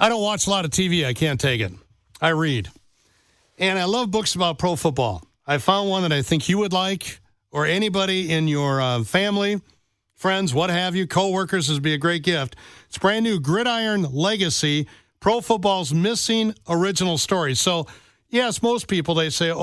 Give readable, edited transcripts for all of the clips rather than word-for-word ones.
I don't watch a lot of TV. I can't take it. I read. And I love books about pro football. I found one that I think you would like, or anybody in your family, friends, what have you, coworkers. This would be a great gift. It's brand new, Gridiron Legacy, Pro Football's Missing Original Stories. So, yes, most people, they say,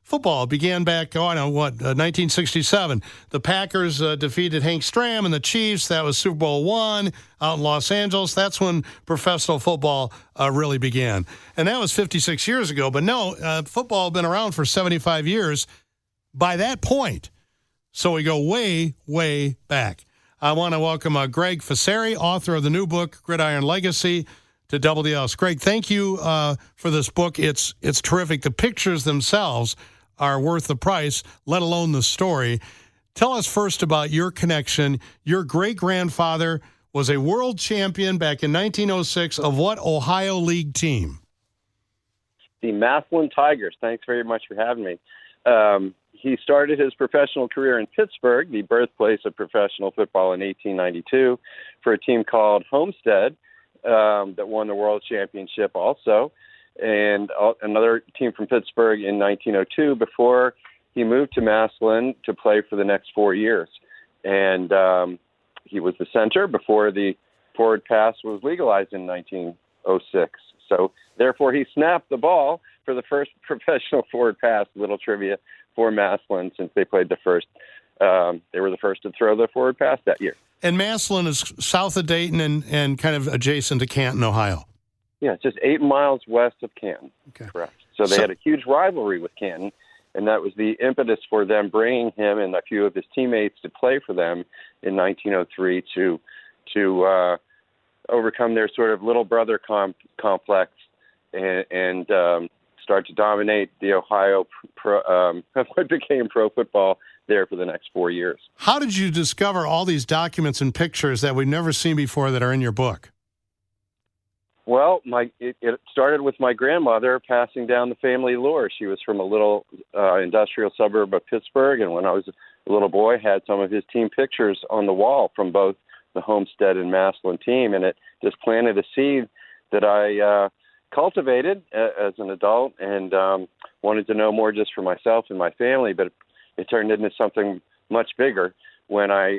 football began back, 1967. The Packers defeated Hank Stram and the Chiefs. That was Super Bowl I out in Los Angeles. That's when professional football really began. And that was 56 years ago. But no, football had been around for 75 years by that point. So we go way, way back. I want to welcome Gregg Ficery, author of the new book, Gridiron Legacy, to WDS. Gregg, thank you for this book. It's terrific. The pictures themselves are worth the price, let alone the story. Tell us first about your connection. Your great-grandfather was a world champion back in 1906 of what Ohio League team? The Massillon Tigers. Thanks very much for having me. He started his professional career in Pittsburgh, the birthplace of professional football, in 1892 for a team called Homestead that won the world championship also, and another team from Pittsburgh in 1902 before he moved to Massillon to play for the next 4 years. And he was the center before the forward pass was legalized in 1906. So therefore he snapped the ball for the first professional forward pass, little trivia, for Massillon, since they played the first. They were the first to throw the forward pass that year. And Massillon is south of Dayton and kind of adjacent to Canton, Ohio. Yeah, just 8 miles west of Canton. Okay. Correct. So they had a huge rivalry with Canton, and that was the impetus for them bringing him and a few of his teammates to play for them in 1903 to overcome their sort of little brother complex and start to dominate the Ohio what became pro football there for the next 4 years. How did you discover all these documents and pictures that we've never seen before that are in your book? Well, it started with my grandmother passing down the family lore. She was from a little industrial suburb of Pittsburgh, and when I was a little boy, had some of his team pictures on the wall from both the Homestead and Massillon team, and it just planted a seed that I cultivated as an adult and wanted to know more just for myself and my family, but it turned into something much bigger when I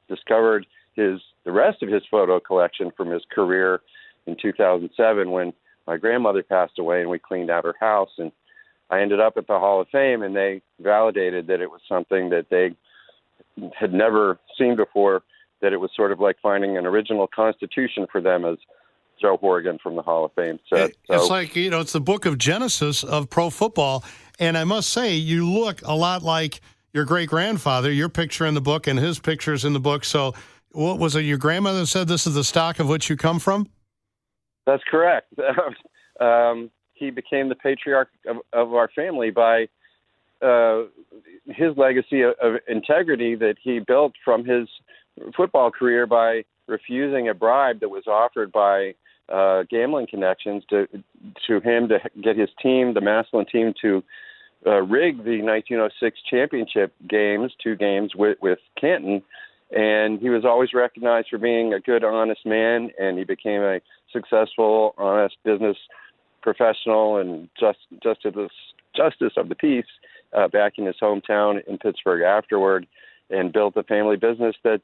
discovered the rest of his photo collection from his career in 2007 when my grandmother passed away and we cleaned out her house. And I ended up at the Hall of Fame, and they validated that it was something that they had never seen before, that it was sort of like finding an original constitution for them as Joe Horgan from the Hall of Fame said. It's like, it's the book of Genesis of pro football. And I must say, you look a lot like your great-grandfather, your picture in the book and his pictures in the book. So what was it, your grandmother said this is the stock of which you come from? That's correct. He became the patriarch of our family by his legacy of integrity that he built from his football career by refusing a bribe that was offered by gambling connections to him to get his team, the Massillon team, to rig the 1906 championship games, 2 games with Canton. And he was always recognized for being a good, honest man, and he became a successful, honest business professional and justice of the peace back in his hometown in Pittsburgh afterward, and built a family business that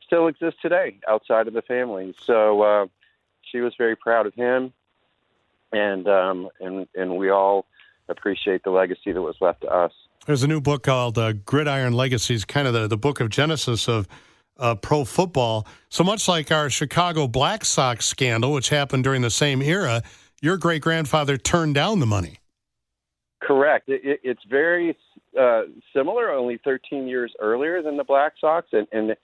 still exists today outside of the family. So she was very proud of him, and we all appreciate the legacy that was left to us. There's a new book called Gridiron Legacy. It's kind of the book of Genesis of pro football. So much like our Chicago Black Sox scandal, which happened during the same era, your great-grandfather turned down the money. Correct. It's very similar, only 13 years earlier than the Black Sox. And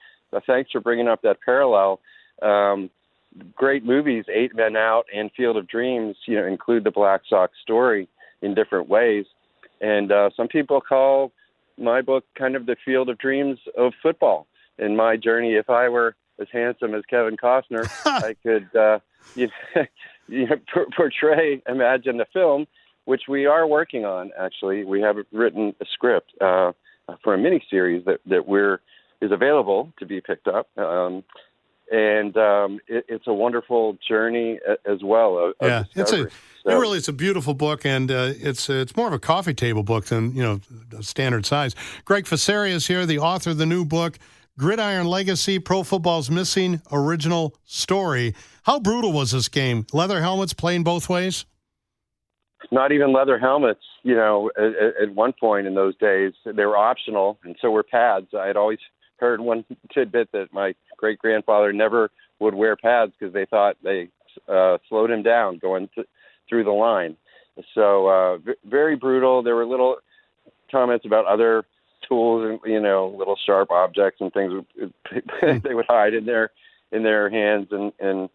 thanks for bringing up that parallel. Great movies, 8 Men Out and Field of Dreams, include the Black Sox story in different ways. And some people call my book kind of the Field of Dreams of football. In my journey, if I were as handsome as Kevin Costner, I could portray, imagine the film, which we are working on, actually. We have written a script for a miniseries that is available to be picked up. and it's a wonderful journey as well. Of discovery. It's a beautiful book, and it's more of a coffee table book than standard size. Gregg Ficery is here, the author of the new book, Gridiron Legacy: Pro Football's Missing Original Story. How brutal was this game? Leather helmets playing both ways? Not even leather helmets. At one point in those days, they were optional, and so were pads. I had always heard one tidbit that my great-grandfather never would wear pads because they thought they slowed him down going through the line. So very brutal. There were little comments about other tools and little sharp objects and things they would hide in their hands and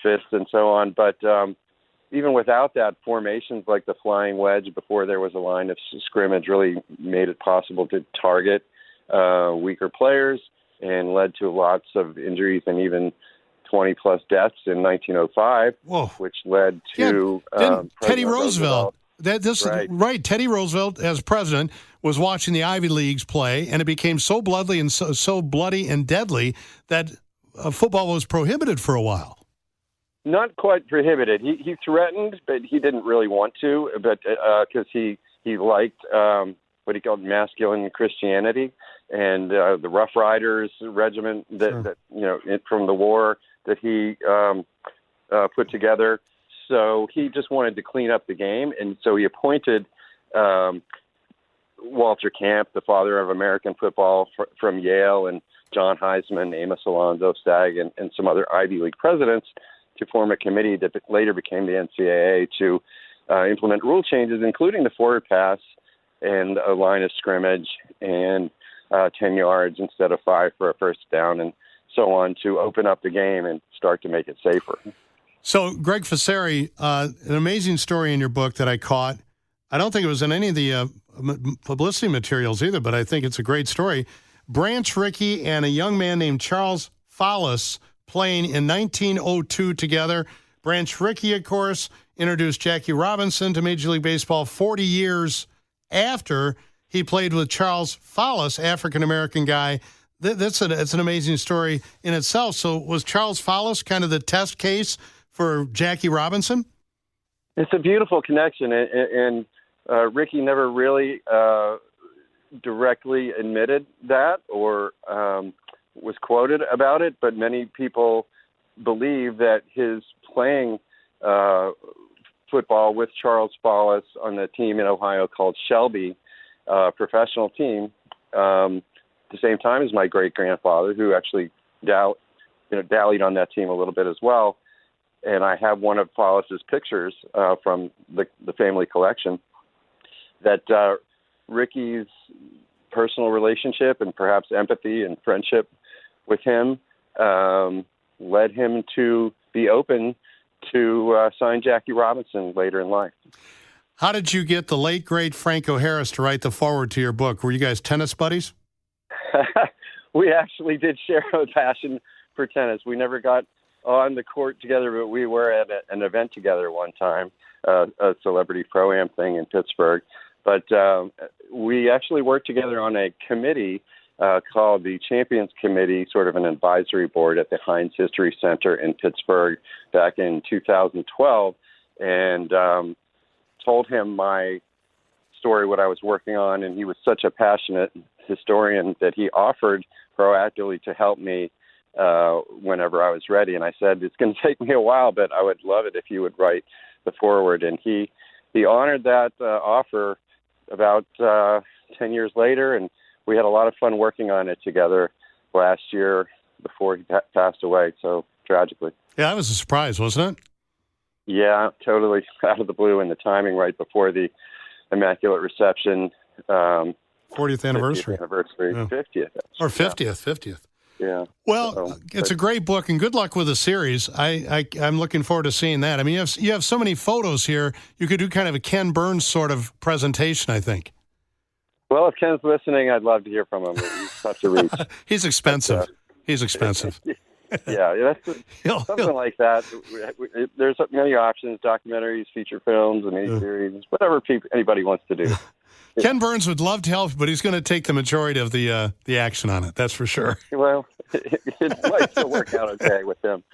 fists and so on. But even without that, formations like the flying wedge before there was a line of scrimmage really made it possible to target weaker players and led to lots of injuries and even 20-plus deaths in 1905, Whoa. Which led to Teddy Roosevelt. Right. Teddy Roosevelt, as president, was watching the Ivy Leagues play, and it became so bloody and deadly that football was prohibited for a while. Not quite prohibited. He threatened, but he didn't really want to, but because he liked what he called masculine Christianity and the Rough Riders regiment that from the war that he put together. So he just wanted to clean up the game, and so he appointed Walter Camp, the father of American football, from Yale, and John Heisman, Amos Alonzo Stagg, and some other Ivy League presidents to form a committee that later became the NCAA to implement rule changes, including the forward pass and a line of scrimmage and 10 yards instead of 5 for a first down and so on, to open up the game and start to make it safer. So, Gregg Ficery, an amazing story in your book that I caught. I don't think it was in any of the publicity materials either, but I think it's a great story. Branch Rickey and a young man named Charles Follis playing in 1902 together. Branch Rickey, of course, introduced Jackie Robinson to Major League Baseball 40 years after he played with Charles Follis, African-American guy. It's an amazing story in itself. So was Charles Follis kind of the test case for Jackie Robinson? It's a beautiful connection, and Rickey never really directly admitted that or was quoted about it, but many people believe that his playing football with Charles Follis on the team in Ohio called Shelby, professional team, the same time as my great-grandfather, who actually dallied on that team a little bit as well. And I have one of Follis's pictures from the family collection, that Rickey's personal relationship and perhaps empathy and friendship with him led him to be open to sign Jackie Robinson later in life. How did you get the late, great Franco Harris to write the foreword to your book? Were you guys tennis buddies? We actually did share a passion for tennis. We never got on the court together, but we were at an event together one time, a celebrity pro-am thing in Pittsburgh. But we actually worked together on a committee called the Champions Committee, sort of an advisory board at the Heinz History Center in Pittsburgh back in 2012, and told him my story, what I was working on, and he was such a passionate historian that he offered proactively to help me whenever I was ready. And I said, it's going to take me a while, but I would love it if you would write the foreword. And he honored that offer about 10 years later, and we had a lot of fun working on it together last year before he passed away, so tragically. Yeah, that was a surprise, wasn't it? Yeah, totally out of the blue, and the timing right before the Immaculate Reception. 40th anniversary. 50th. Or 50th. Yeah. Well, it's a great book, and good luck with the series. I'm looking forward to seeing that. I mean, you have so many photos here. You could do kind of a Ken Burns sort of presentation, I think. Well, if Ken's listening, I'd love to hear from him. He's tough to reach. He's expensive. He's expensive. Yeah, that's something like that. There's many options: documentaries, feature films, miniseries, whatever anybody wants to do. Ken Burns would love to help, but he's going to take the majority of the action on it. That's for sure. Well, it might still work out okay with him.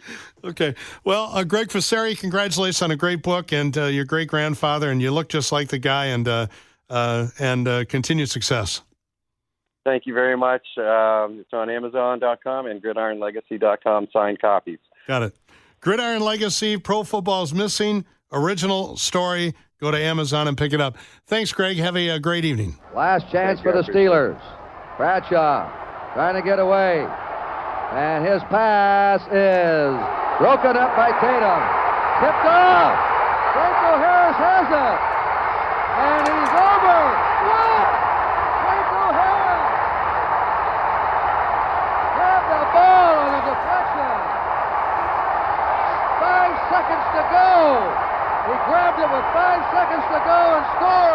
Okay. Well, Gregg Ficery, congratulations on a great book and your great grandfather, and you look just like the guy. And continued success. Thank you very much. It's on Amazon.com and GridironLegacy.com. Signed copies. Got it. Gridiron Legacy, Pro Football's Missing, original story. Go to Amazon and pick it up. Thanks, Greg. Have a great evening. Last chance for the Steelers. Bradshaw trying to get away. And his pass is broken up by Tatum. Tipped off. Franco Harris has it. And he's over. What? Franco Harris grabbed the ball on a deflection. 5 seconds to go. He grabbed it with 5 seconds to go and scored.